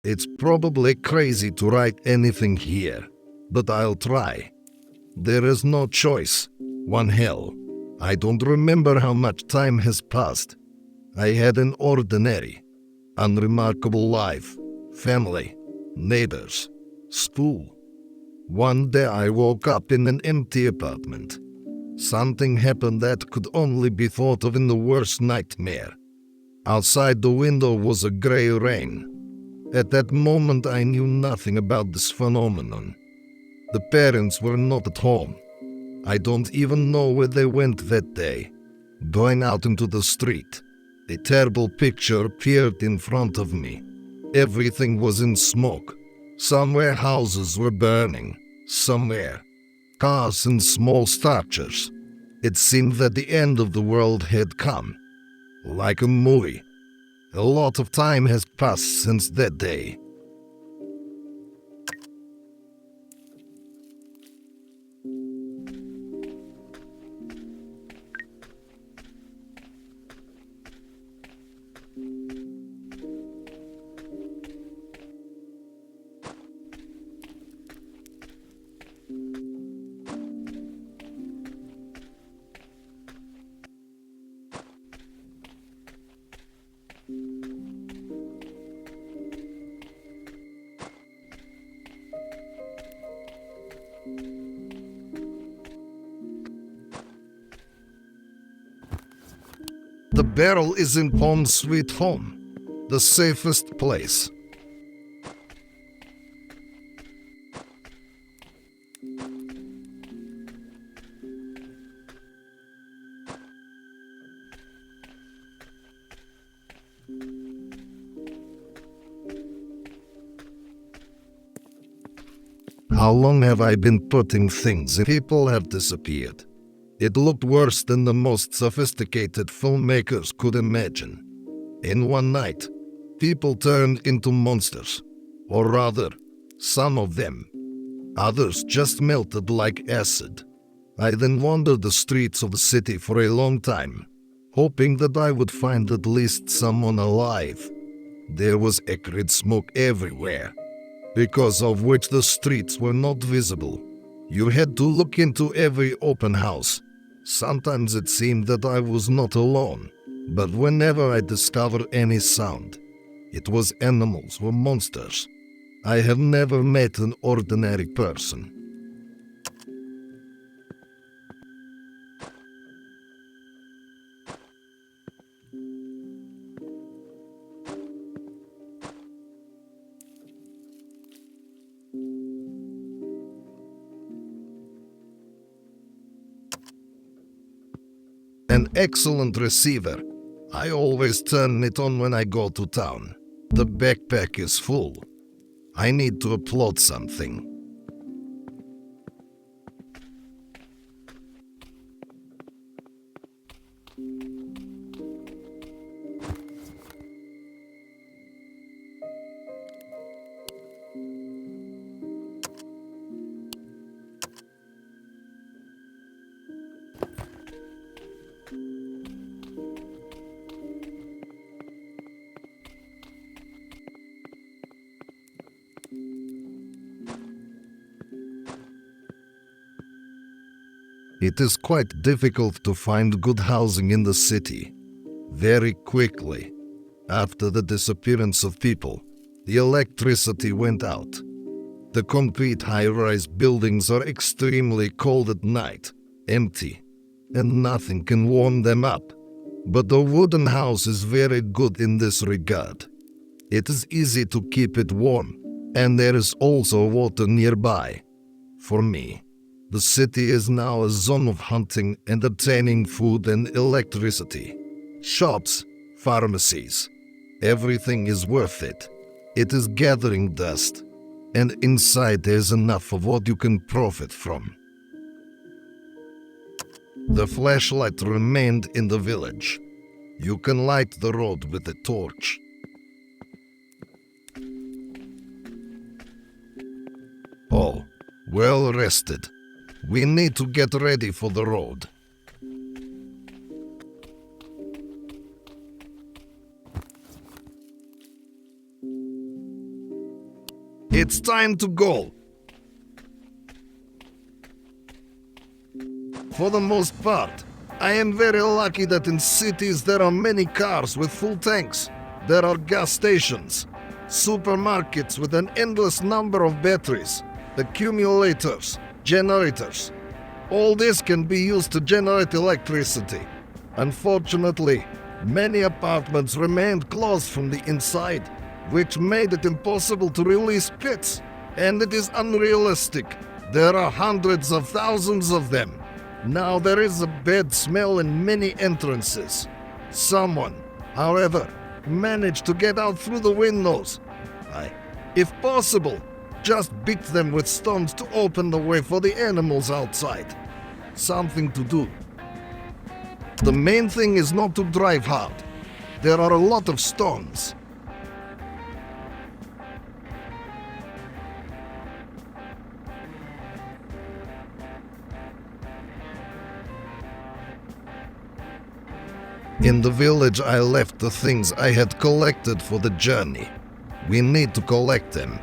It's probably crazy to write anything here, but I'll try. There is no choice. One hell. I don't remember how much time has passed. I had an ordinary, unremarkable life, family, neighbors, school. One day I woke up in an empty apartment. Something happened that could only be thought of in the worst nightmare. Outside the window was a grey rain. At that moment I knew nothing about this phenomenon. The parents were not at home. I don't even know where they went that day. Going out into the street, a terrible picture appeared in front of me. Everything was in smoke. Somewhere houses were burning. Somewhere cars and small structures. It seemed that the end of the world had come. Like a movie. A lot of time has passed since that day. The barrel is in Home Sweet Home, the safest place. How long have I been putting things in? People have disappeared. It looked worse than the most sophisticated filmmakers could imagine. In one night, people turned into monsters. Or rather, some of them. Others just melted like acid. I then wandered the streets of the city for a long time, hoping that I would find at least someone alive. There was acrid smoke everywhere, because of which the streets were not visible. You had to look into every open house. Sometimes it seemed that I was not alone, but whenever I discovered any sound, it was animals or monsters. I have never met an ordinary person. An excellent receiver. I always turn it on when I go to town. The backpack is full. I need to upload something. It is quite difficult to find good housing in the city. Very quickly, after the disappearance of people, the electricity went out. The concrete high-rise buildings are extremely cold at night, empty, and nothing can warm them up. But the wooden house is very good in this regard. It is easy to keep it warm, and there is also water nearby. For me, the city is now a zone of hunting, entertaining, food and electricity. Shops, pharmacies, everything is worth it. It is gathering dust, and inside there's enough of what you can profit from. The flashlight remained in the village. You can light the road with a torch. All well rested. We need to get ready for the road. It's time to go. For the most part, I am very lucky that in cities there are many cars with full tanks. There are gas stations, supermarkets with an endless number of batteries, accumulators, generators. All this can be used to generate electricity. Unfortunately, many apartments remained closed from the inside, which made it impossible to release pits, and it is unrealistic. There are hundreds of thousands of them. Now there is a bad smell in many entrances. Someone, however, managed to get out through the windows. If possible, just beat them with stones to open the way for the animals outside. Something to do. The main thing is not to drive hard. There are a lot of stones. In the village, I left the things I had collected for the journey. We need to collect them.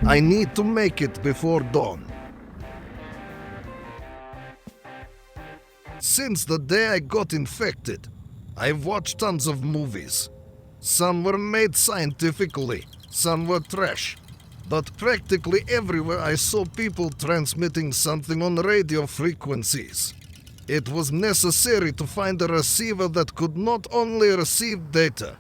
I need to make it before dawn. Since the day I got infected, I've watched tons of movies. Some were made scientifically, some were trash. But practically everywhere I saw people transmitting something on radio frequencies. It was necessary to find a receiver that could not only receive data,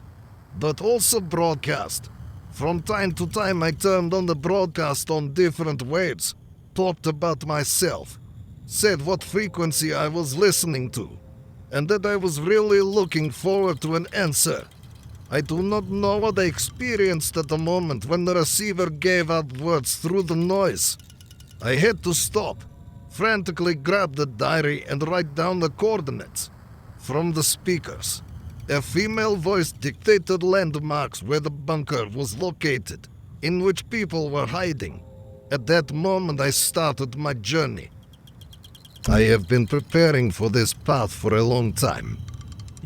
but also broadcast. From time to time I turned on the broadcast on different waves, talked about myself, said what frequency I was listening to, and that I was really looking forward to an answer. I do not know what I experienced at the moment when the receiver gave out words through the noise. I had to stop, frantically grab the diary and write down the coordinates. From the speakers, a female voice dictated landmarks where the bunker was located, in which people were hiding. At that moment I started my journey. I have been preparing for this path for a long time.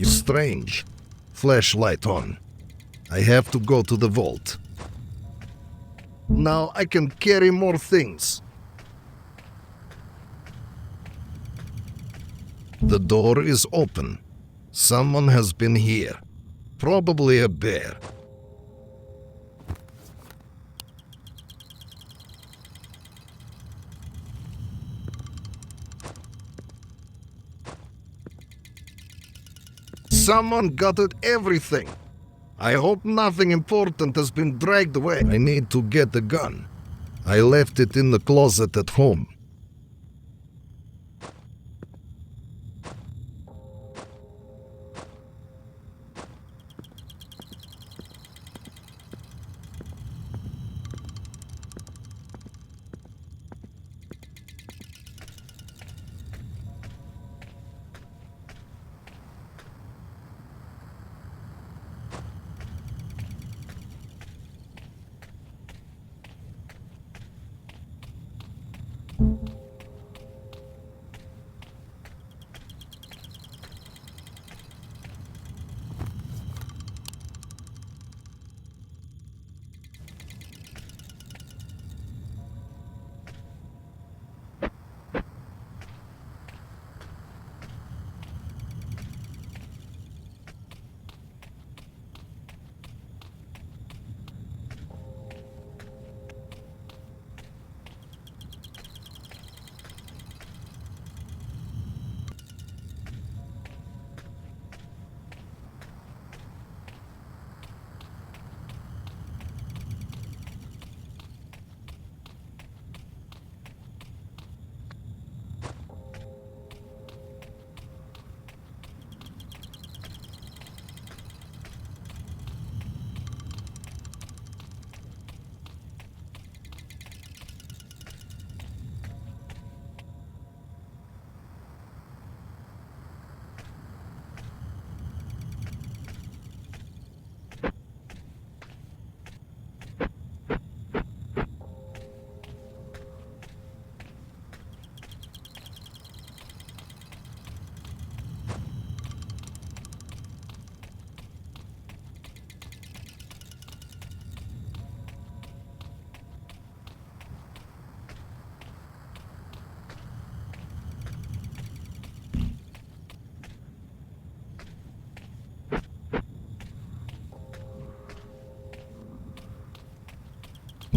Strange. Flashlight on. I have to go to the vault. Now I can carry more things. The door is open. Someone has been here. Probably a bear. Someone gutted everything. I hope nothing important has been dragged away. I need to get the gun. I left it in the closet at home.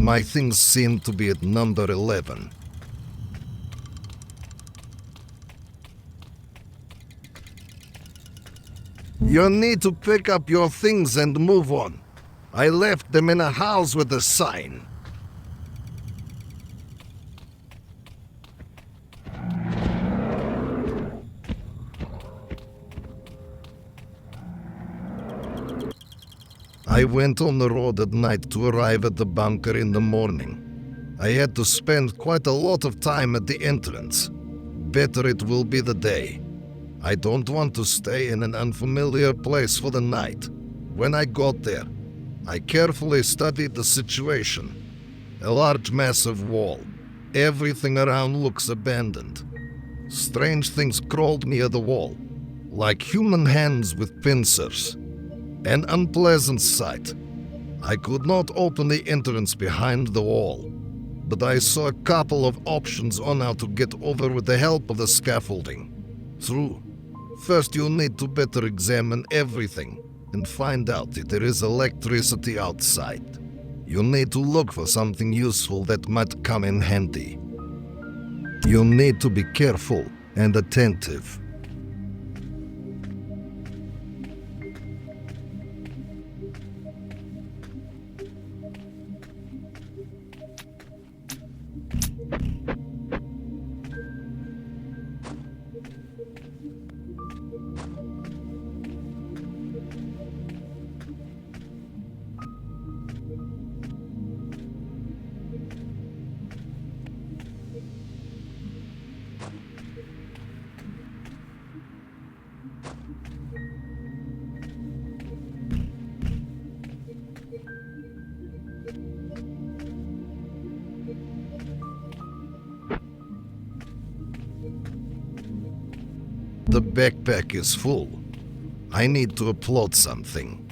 My things seem to be at number 11. You need to pick up your things and move on. I left them in a house with a sign. I went on the road at night to arrive at the bunker in the morning. I had to spend quite a lot of time at the entrance. Better it will be the day. I don't want to stay in an unfamiliar place for the night. When I got there, I carefully studied the situation. A large massive wall. Everything around looks abandoned. Strange things crawled near the wall, like human hands with pincers. An unpleasant sight. I could not open the entrance behind the wall, but I saw a couple of options on how to get over with the help of the scaffolding. True. First, you'll need to better examine everything and find out if there is electricity outside. You'll need to look for something useful that might come in handy. You'll need to be careful and attentive. The backpack is full. I need to upload something.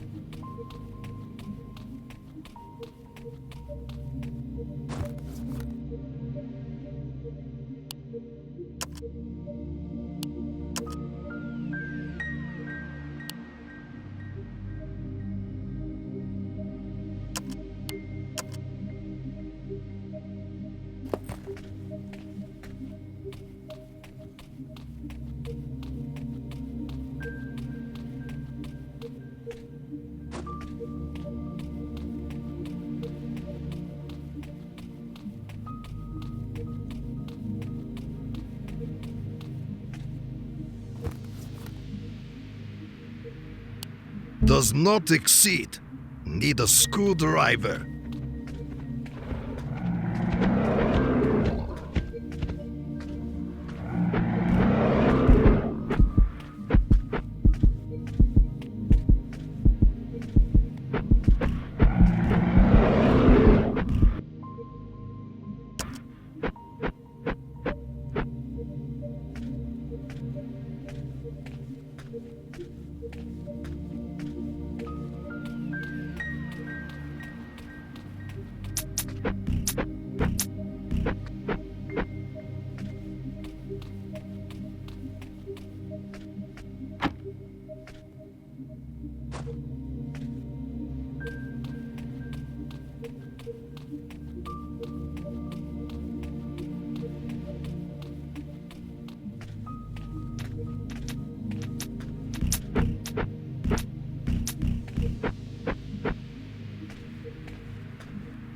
Does not exceed. Need a screwdriver.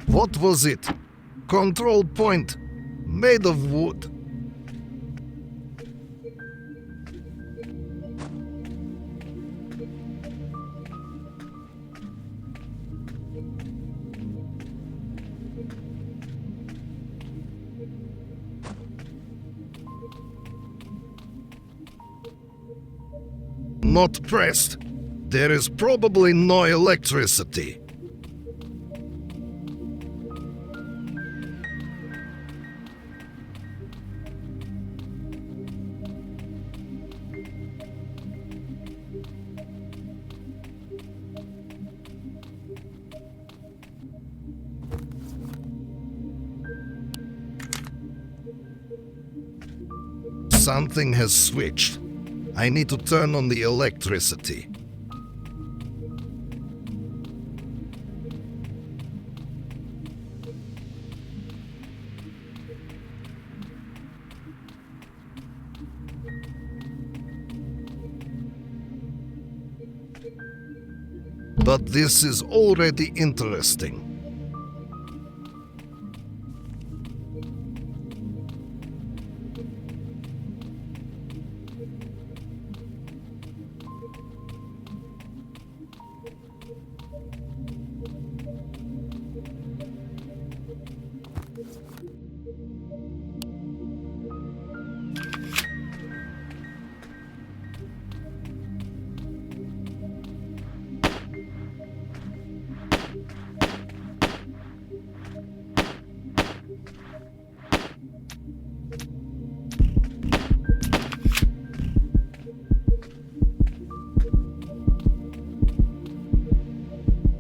What was it? Control point. Made of wood. Not pressed. There is probably no electricity. Something has switched. I need to turn on the electricity. But this is already interesting.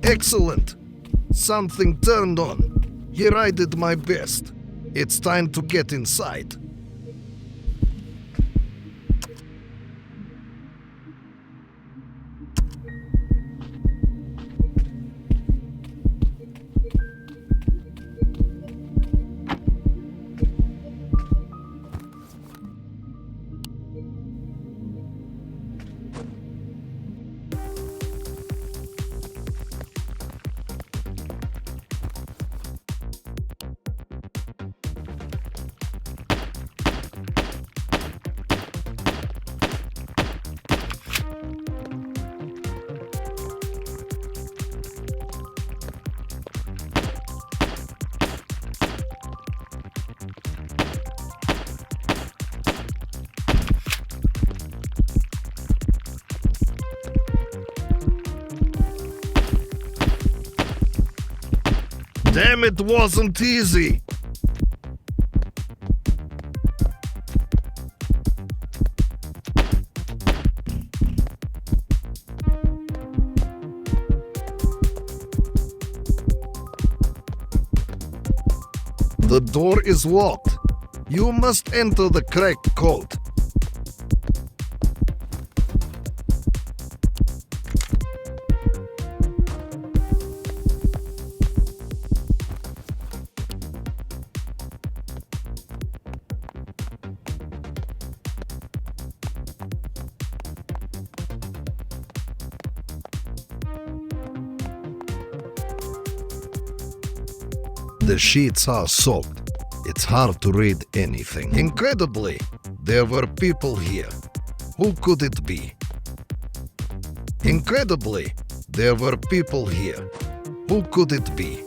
Excellent! Something turned on. Here I did my best. It's time to get inside. Damn, it wasn't easy! The door is locked. You must enter the cracked code. The sheets are soaked. It's hard to read anything. Incredibly, there were people here. Who could it be? Incredibly, there were people here. Who could it be?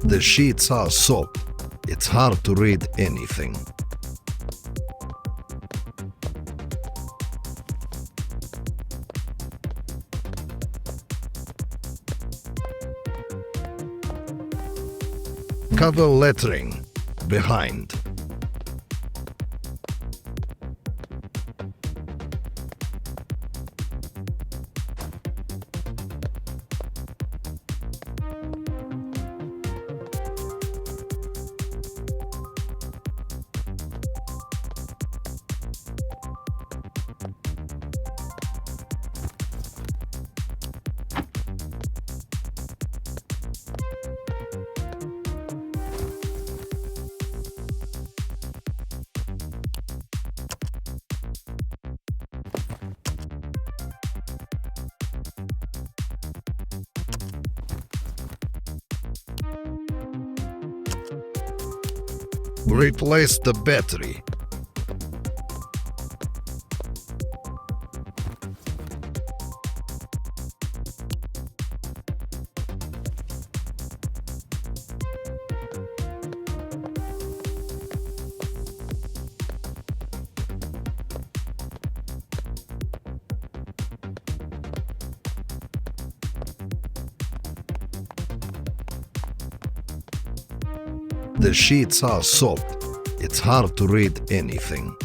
The sheets are soaked. It's hard to read anything. Cover lettering behind. Replace the battery. The sheets are soaked. It's hard to read anything.